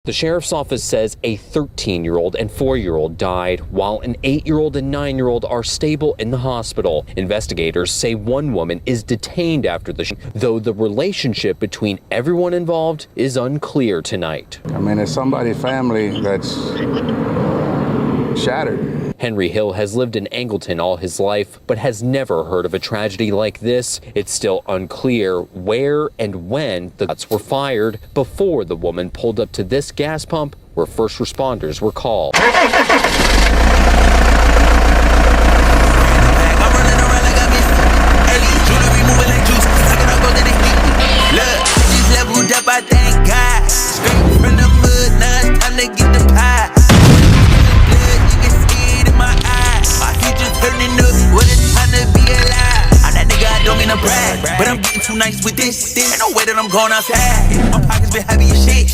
The sheriff's office says a 13-year-old and 4-year-old died, while an 8-year-old and 9-year-old are stable in the hospital. Investigators say one woman is detained after the shooting, though the relationship between everyone involved is unclear tonight. I mean, it's somebody's family that's shattered. Henry Hill has lived in Angleton all his life, but has never heard of a tragedy like this. It's still unclear where and when the shots were fired before the woman pulled up to this gas pump where first responders were called. But I'm getting too nice with this. Ain't no way that I'm going outside. My pockets been heavy as shit.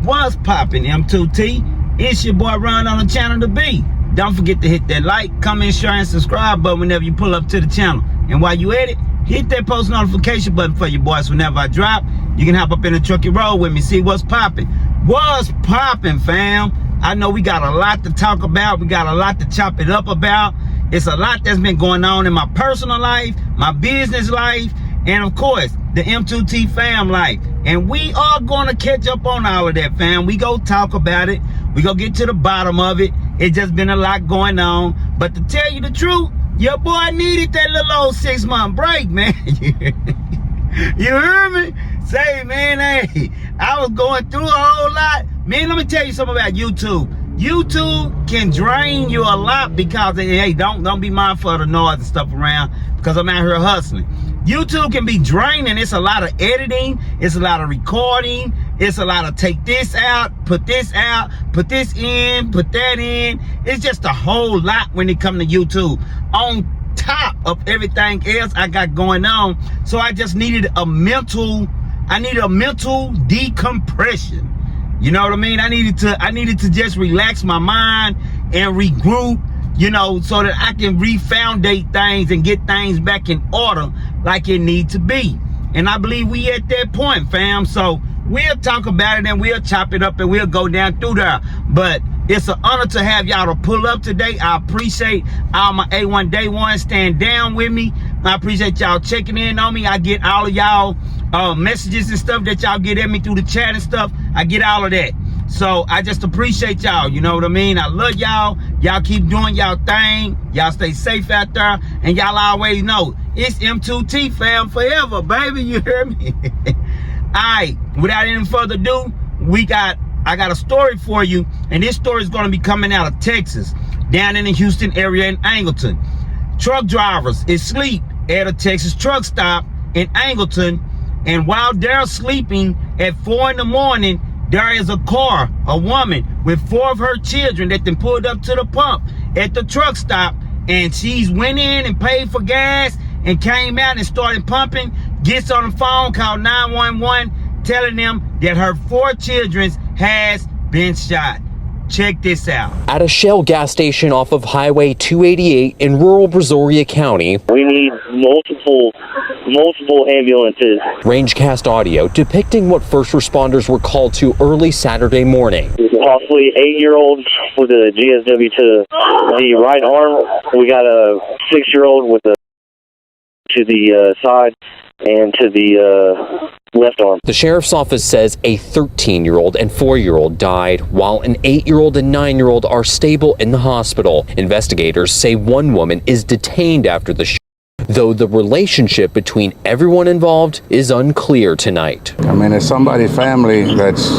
What's poppin', M2T? It's your boy Ron on the channel to be. Don't forget to hit that like, comment, share, and subscribe button whenever you pull up to the channel. And while you at it, hit that post notification button for you boys. Whenever I drop, you can hop up in the truck and roll with me. See what's poppin'. What's poppin', fam? I know we got a lot to talk about. We got a lot to chop it up about. It's a lot that's been going on in my personal life, my business life, and of course, the M2T fam life. And we are going to catch up on all of that, fam. We go talk about it. We go get to the bottom of it. It's just been a lot going on. But to tell you the truth, your boy needed that little old 6-month break, man. You hear me? Say, man, hey, I was going through a whole lot. Man, let me tell you something about YouTube. YouTube can drain you a lot because, hey, don't be mindful of the noise and stuff around because I'm out here hustling. YouTube can be draining. It's a lot of editing. It's a lot of recording. It's a lot of take this out, put this in, put that in. It's just a whole lot when it comes to YouTube. On top of everything else I got going on. So I just needed a mental decompression. You know what I mean? I needed to just relax my mind and regroup, you know, so that I can refoundate things and get things back in order like it needs to be. And I believe we at that point, fam. So we'll talk about it and we'll chop it up and we'll go down through there. But it's an honor to have y'all to pull up today. I appreciate all my A1 Day One stand down with me. I appreciate y'all checking in on me. I get all of y'all messages and stuff that y'all get at me through the chat and stuff. I get all of that. So I just appreciate y'all. You know what I mean? I love y'all. Y'all keep doing y'all thing. Y'all stay safe out there. And y'all always know it's M2T fam forever, baby. You hear me? All right. Without any further ado, I got a story for you. And this story is going to be coming out of Texas, down in the Houston area in Angleton. Truck drivers is asleep at a Texas truck stop in Angleton. And while they're sleeping at 4 in the morning, there is a woman with 4 of her children that then pulled up to the pump at the truck stop. And she's went in and paid for gas and came out and started pumping, gets on the phone, called 911, telling them that her 4 children has been shot. Check this out. At a Shell gas station off of Highway 288 in rural Brazoria County, we need multiple ambulances. Rangecast audio depicting what first responders were called to early Saturday morning. Possibly 8-year-old with a GSW to the right arm. We got a 6-year-old with a to the side and to the left arm. The sheriff's office says a 13-year-old and 4-year-old died, while an 8-year-old and 9-year-old are stable in the hospital. Investigators say one woman is detained after the shooting, though the relationship between everyone involved is unclear tonight. I mean, it's somebody's family that's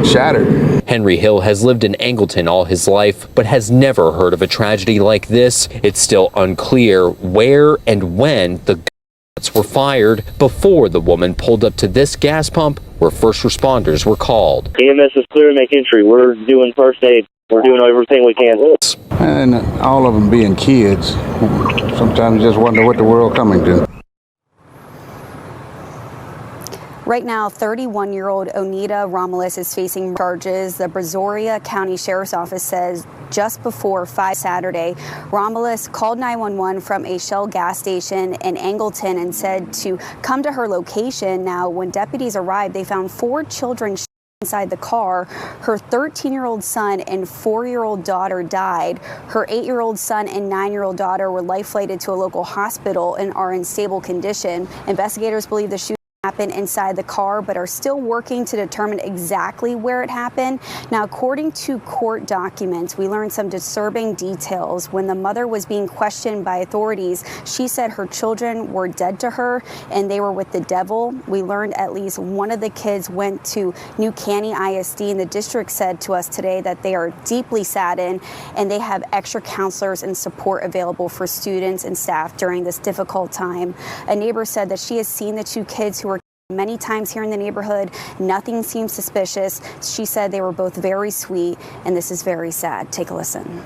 shattered. Henry Hill has lived in Angleton all his life, but has never heard of a tragedy like this. It's still unclear where and when the shots were fired before the woman pulled up to this gas pump where first responders were called. EMS is clear to make entry. We're doing first aid. We're doing everything we can. And all of them being kids, sometimes you just wonder what the world coming to. Right now, 31-year-old Onita Romulus is facing charges. The Brazoria County Sheriff's Office says just before 5 Saturday, Romulus called 911 from a Shell gas station in Angleton and said to come to her location. Now, when deputies arrived, they found 4 children inside the car. Her 13-year-old son and 4-year-old daughter died. Her 8-year-old son and 9-year-old daughter were life-flighted to a local hospital and are in stable condition. Investigators believe the shooting happened inside the car, but are still working to determine exactly where it happened. Now, according to court documents, we learned some disturbing details. When the mother was being questioned by authorities, she said her children were dead to her and they were with the devil. We learned at least one of the kids went to New Caney ISD, and the district said to us today that they are deeply saddened and they have extra counselors and support available for students and staff during this difficult time. A neighbor said that she has seen the 2 kids who were many times here in the neighborhood. Nothing seems suspicious. She said they were both very sweet, and this is very sad. Take a listen.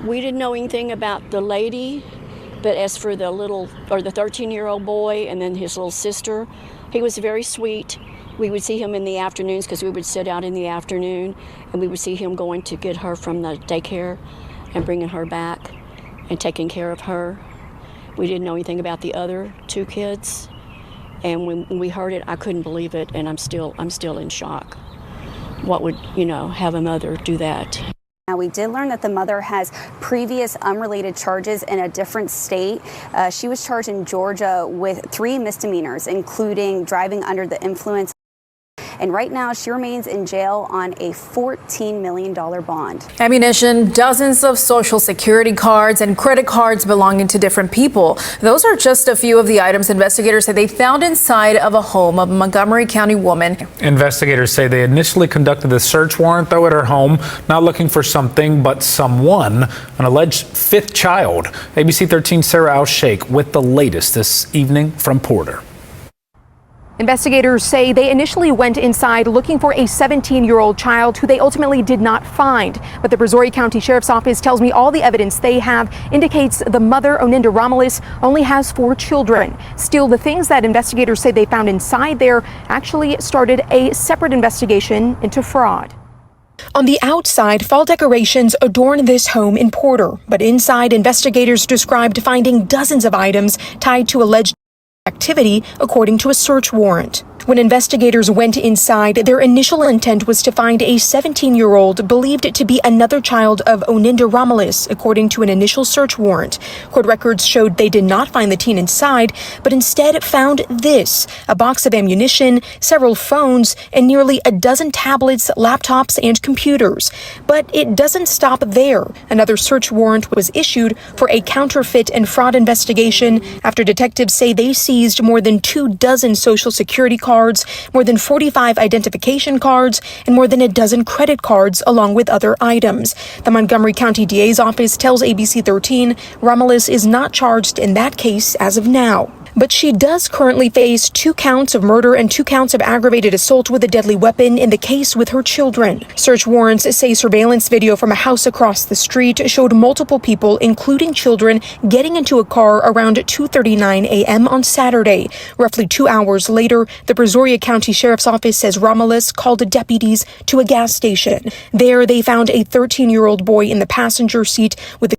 We didn't know anything about the lady, but as for the 13-year-old boy and then his little sister, he was very sweet. We would see him in the afternoons because we would sit out in the afternoon, and we would see him going to get her from the daycare and bringing her back and taking care of her. We didn't know anything about the other 2 kids. And when we heard it, I couldn't believe it, and I'm still in shock. What would, have a mother do that? Now, we did learn that the mother has previous unrelated charges in a different state. She was charged in Georgia with 3 misdemeanors, including driving under the influence. And right now, she remains in jail on a $14 million bond. Ammunition, dozens of social security cards, and credit cards belonging to different people. Those are just a few of the items investigators say they found inside of a home of a Montgomery County woman. Investigators say they initially conducted a search warrant, though, at her home, not looking for something, but someone, an alleged 5th child. ABC 13's Sarah Al-Sheikh with the latest this evening from Porter. Investigators say they initially went inside looking for a 17-year-old child who they ultimately did not find. But the Brazoria County Sheriff's Office tells me all the evidence they have indicates the mother, Onita Romulus, only has 4 children. Still, the things that investigators say they found inside there actually started a separate investigation into fraud. On the outside, fall decorations adorn this home in Porter, but inside, investigators described finding dozens of items tied to alleged activity, according to a search warrant. When investigators went inside, their initial intent was to find a 17-year-old believed to be another child of Onita Romulus, according to an initial search warrant. Court records showed they did not find the teen inside, but instead found this: a box of ammunition, several phones, and nearly a dozen tablets, laptops, and computers. But it doesn't stop there. Another search warrant was issued for a counterfeit and fraud investigation after detectives say they seized more than 24 Social Security cards, more than 45 identification cards, and more than a dozen credit cards, along with other items. The Montgomery County DA's office tells ABC 13 Romulus is not charged in that case as of now. But she does currently face 2 counts of murder and 2 counts of aggravated assault with a deadly weapon in the case with her children. Search warrants say surveillance video from a house across the street showed multiple people, including children, getting into a car around 2:39 a.m. on Saturday. Roughly 2 hours later, the Brazoria County Sheriff's Office says Romulus called deputies to a gas station. There, they found a 13-year-old boy in the passenger seat with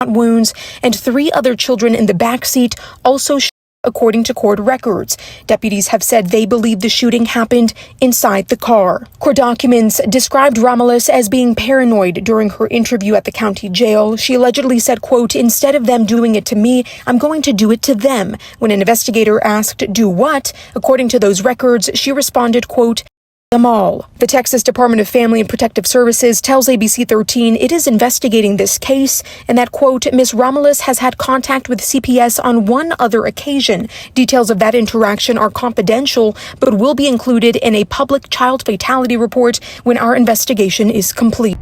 wounds and 3 other children in the back seat, also according to court records. Deputies have said they believe the shooting happened inside the car. Court documents described Romulus as being paranoid during her interview at the county jail. She allegedly said, quote, "Instead of them doing it to me, I'm going to do it to them." When an investigator asked, "Do what?" According to those records, she responded, quote, "them all." The Texas Department of Family and Protective Services tells ABC 13 it is investigating this case and that, quote, "Ms. Romulus has had contact with CPS on 1 other occasion. Details of that interaction are confidential, but will be included in a public child fatality report when our investigation is complete."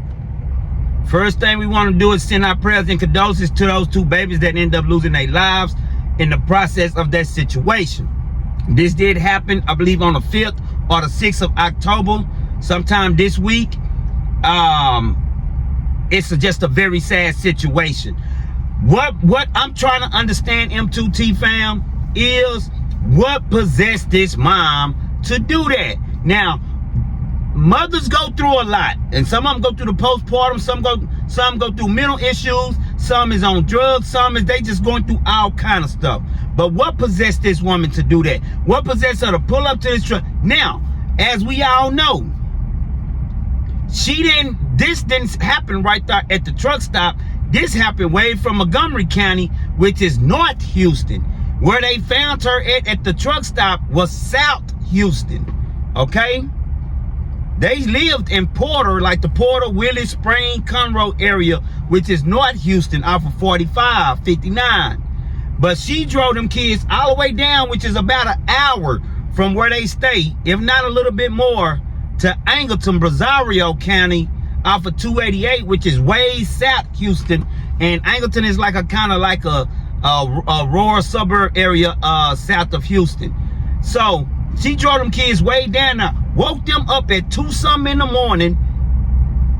First thing we want to do is send our prayers and condolences to those 2 babies that end up losing their lives in the process of that situation. This did happen, I believe, on the 5th or the 6th of October, sometime this week. It's just a very sad situation. What I'm trying to understand, M2T fam, is what possessed this mom to do that. Now, mothers go through a lot, and some of them go through the postpartum, some go through mental issues, some is on drugs, some is they just going through all kind of stuff. But what possessed this woman to do that? What possessed her to pull up to this truck? Now, as we all know, this didn't happen right there at the truck stop. This happened way from Montgomery County, which is North Houston. Where they found her at the truck stop was South Houston, okay? They lived in Porter, like the Porter, Willis, Spring, Conroe area, which is North Houston off of 45, 59. But she drove them kids all the way down, which is about an hour from where they stay, if not a little bit more, to Angleton, Brazoria County off of 288, which is way South Houston. And Angleton is like a kind of like a rural suburb area south of Houston. So she drove them kids way down there, woke them up at 2-something in the morning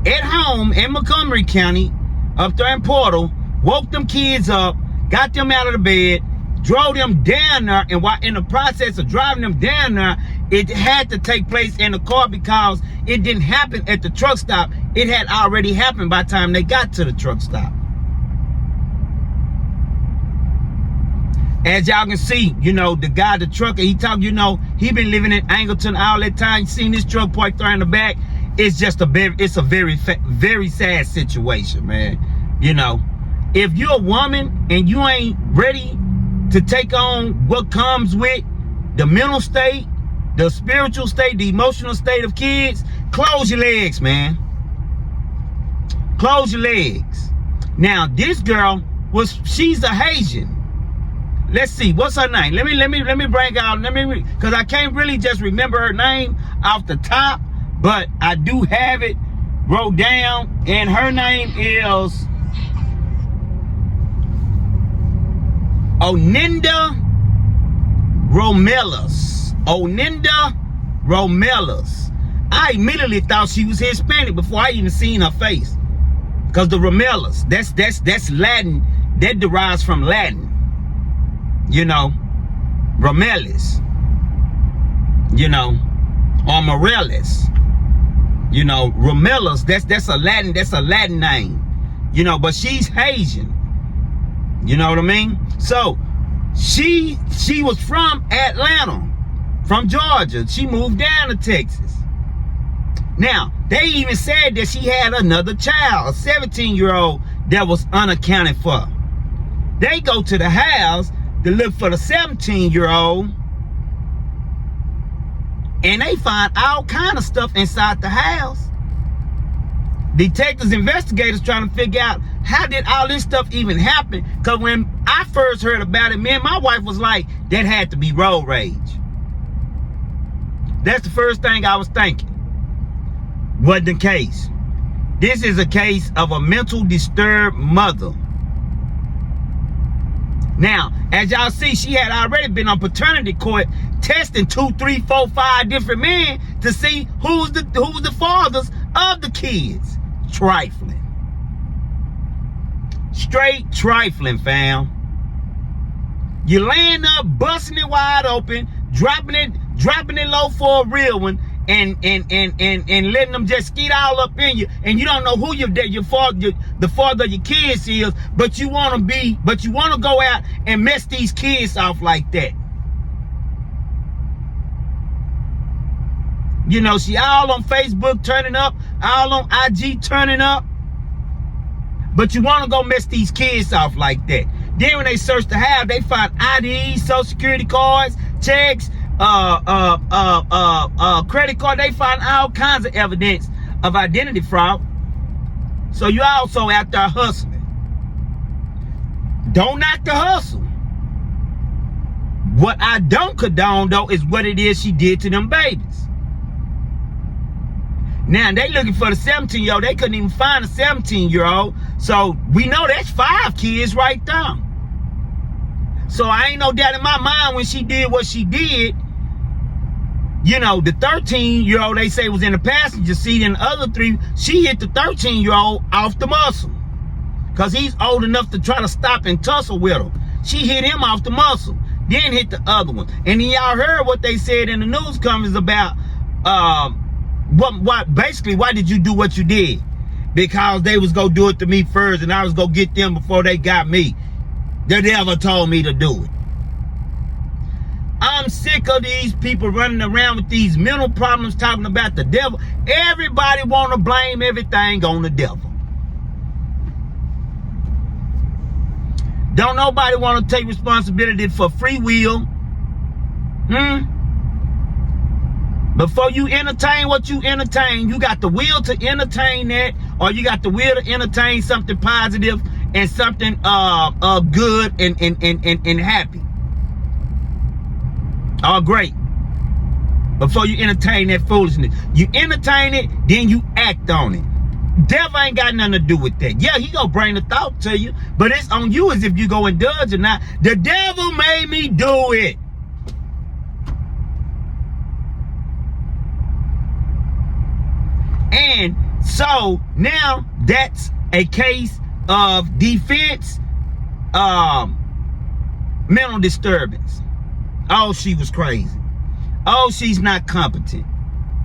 at home in Montgomery County, up there in Portal, woke them kids up, got them out of the bed, drove them down there, and while in the process of driving them down there, it had to take place in the car because it didn't happen at the truck stop. It had already happened by the time they got to the truck stop. As y'all can see, you know, the guy, the trucker, he talk, you know, he been living in Angleton all that time. You seen this truck parked there in the back. It's just a very sad situation, man. You know, if you're a woman and you ain't ready to take on what comes with the mental state, the spiritual state, the emotional state of kids, close your legs, man. Close your legs. Now, this girl she's a Haitian. Let's see, what's her name? Let me bring out, because I can't really just remember her name off the top, but I do have it wrote down, and her name is Oninda Romelas. Oninda Romelas. I immediately thought she was Hispanic before I even seen her face, because the Romelas, that's Latin. That derives from Latin. You know, Romelis, you know, or Morales, you know, Romelas, that's a Latin name, you know, but she's Haitian, you know what I mean? So she was from Atlanta, from Georgia. She moved down to Texas. Now, they even said that she had another child, a 17-year-old that was unaccounted for. They go to the house to look for the 17-year-old, and they find all kind of stuff inside the house. Detectives, investigators trying to figure out how did all this stuff even happen, because when I first heard about it, me and my wife was like, that had to be road rage. That's the first thing I was thinking. Wasn't the case. This is a case of a mental disturbed mother. Now, as y'all see, she had already been on paternity court testing 2, 3, 4, 5 different men to see who's the fathers of the kids. Trifling. Straight trifling, fam. You laying up, busting it wide open, dropping it low for a real one, and letting them just skeet all up in you, and you don't know who the father of your kids is, but you want to go out and mess these kids off like that. You know, she all on Facebook turning up, all on IG turning up, but you want to go mess these kids off like that. Then when they search the house, they find IDs, social security cards, checks, credit card. They find all kinds of evidence of identity fraud. So you also out there hustling. Don't knock the hustle. What I don't condone though is what it is she did to them babies. Now they looking for the 17-year-old. They couldn't even find a 17-year-old. So we know that's 5 kids right there. So I ain't no doubt in my mind when she did what she did. You know, the 13-year-old they say was in the passenger seat, and the other 3, she hit the 13-year-old off the muscle. Because he's old enough to try to stop and tussle with her. She hit him off the muscle. then hit the other one. And then y'all heard what they said in the news conference about why did you do what you did? Because they was gonna do it to me first, and I was gonna get them before they got me. The devil told me to do it. I'm sick of these people running around with these mental problems talking about the devil. Everybody want to blame everything on the devil. Don't nobody want to take responsibility for free will. Before you entertain what you entertain, you got the will to entertain that, or you got the will to entertain something positive and something good and happy. Oh, great. Before you entertain that foolishness, you entertain it, then you act on it. Devil ain't got nothing to do with that. Yeah, he gonna bring the thought to you, but it's on you as if you go indulge or not. The devil made me do it. And so now that's a case of defense, mental disturbance. Oh, she was crazy. Oh, she's not competent.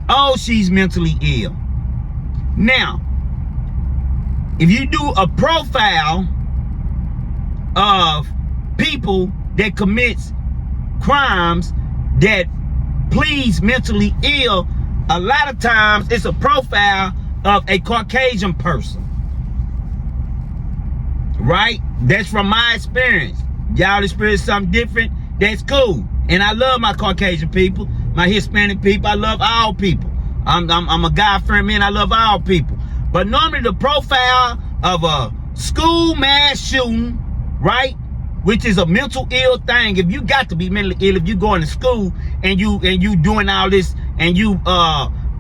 Oh, she's mentally ill. Now, if you do a profile of people that commits crimes that please mentally ill, a lot of times it's a profile of a Caucasian person. Right? That's from my experience. Y'all experience something different, that's cool. And I love my Caucasian people, my Hispanic people. I love all people. I'm a God-fearing man. I love all people. But normally the profile of a school mass shooting, right, which is a mental ill thing. If you got to be mentally ill, if you going to school and you doing all this and you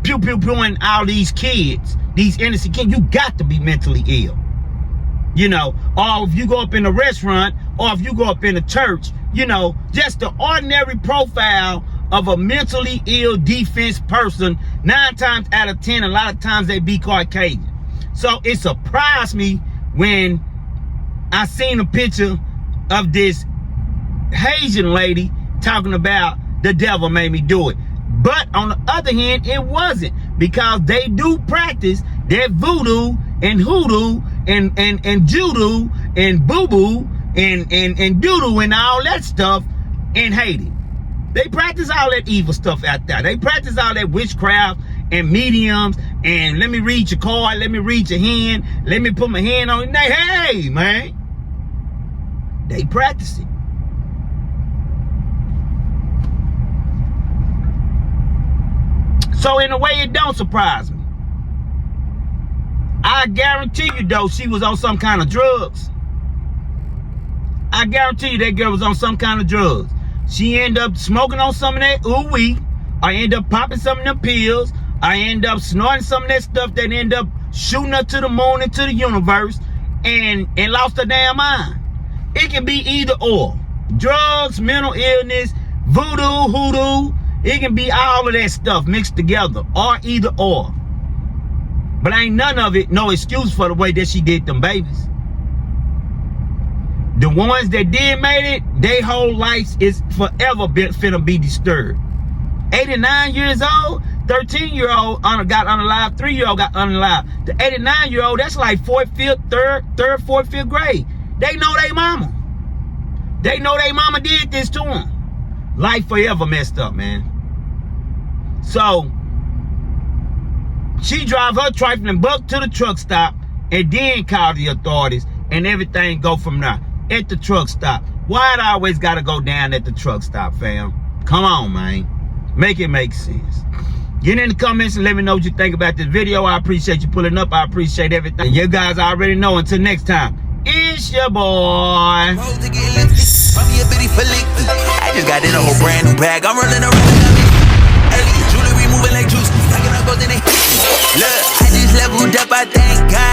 pew-pew-pewing all these kids, these innocent kids, you got to be mentally ill. You know, or if you go up in a restaurant, or if you go up in a church, you know, just the ordinary profile of a mentally ill defense person, 9 times out of 10, a lot of times they be Caucasian. So it surprised me when I seen a picture of this Haitian lady talking about the devil made me do it. But on the other hand, it wasn't, because they do practice their voodoo and hoodoo and judo and boo-boo and doodoo and all that stuff in Haiti. They practice all that evil stuff out there. They practice all that witchcraft and mediums and let me read your card, let me read your hand, let me put my hand on it. Hey, man. They practice it. So in a way, it don't surprise me. I guarantee you, though, she was on some kind of drugs. I guarantee you that girl was on some kind of drugs. She ended up smoking on some of that ooh-wee. I end up popping some of them pills. I end up snorting some of that stuff that end up shooting her to the moon and to the universe and lost her damn mind. It can be either or. Drugs, mental illness, voodoo, hoodoo. It can be all of that stuff mixed together, or either or. But ain't none of it no excuse for the way that she did them babies. The ones that did made it, their whole life is forever finna be disturbed. 89 years old, 13-year-old got unalived, 3-year-old got unalived. The 89-year-old, that's like 4th, 5th, 3rd, 4th, 5th grade. They know they mama. They know they mama did this to them. Life forever messed up, man. So, she drive her trifling buck to the truck stop and then call the authorities and everything go from there. At the truck stop. Why it always gotta go down at the truck stop, fam? Come on, man. Make it make sense. Get in the comments and let me know what you think about this video. I appreciate you pulling up. I appreciate everything. You guys already know. Until next time, it's your boy. I just got in a whole brand new bag. I'm running around. Jewelry moving like juice. Look, I just leveled up. I thank God.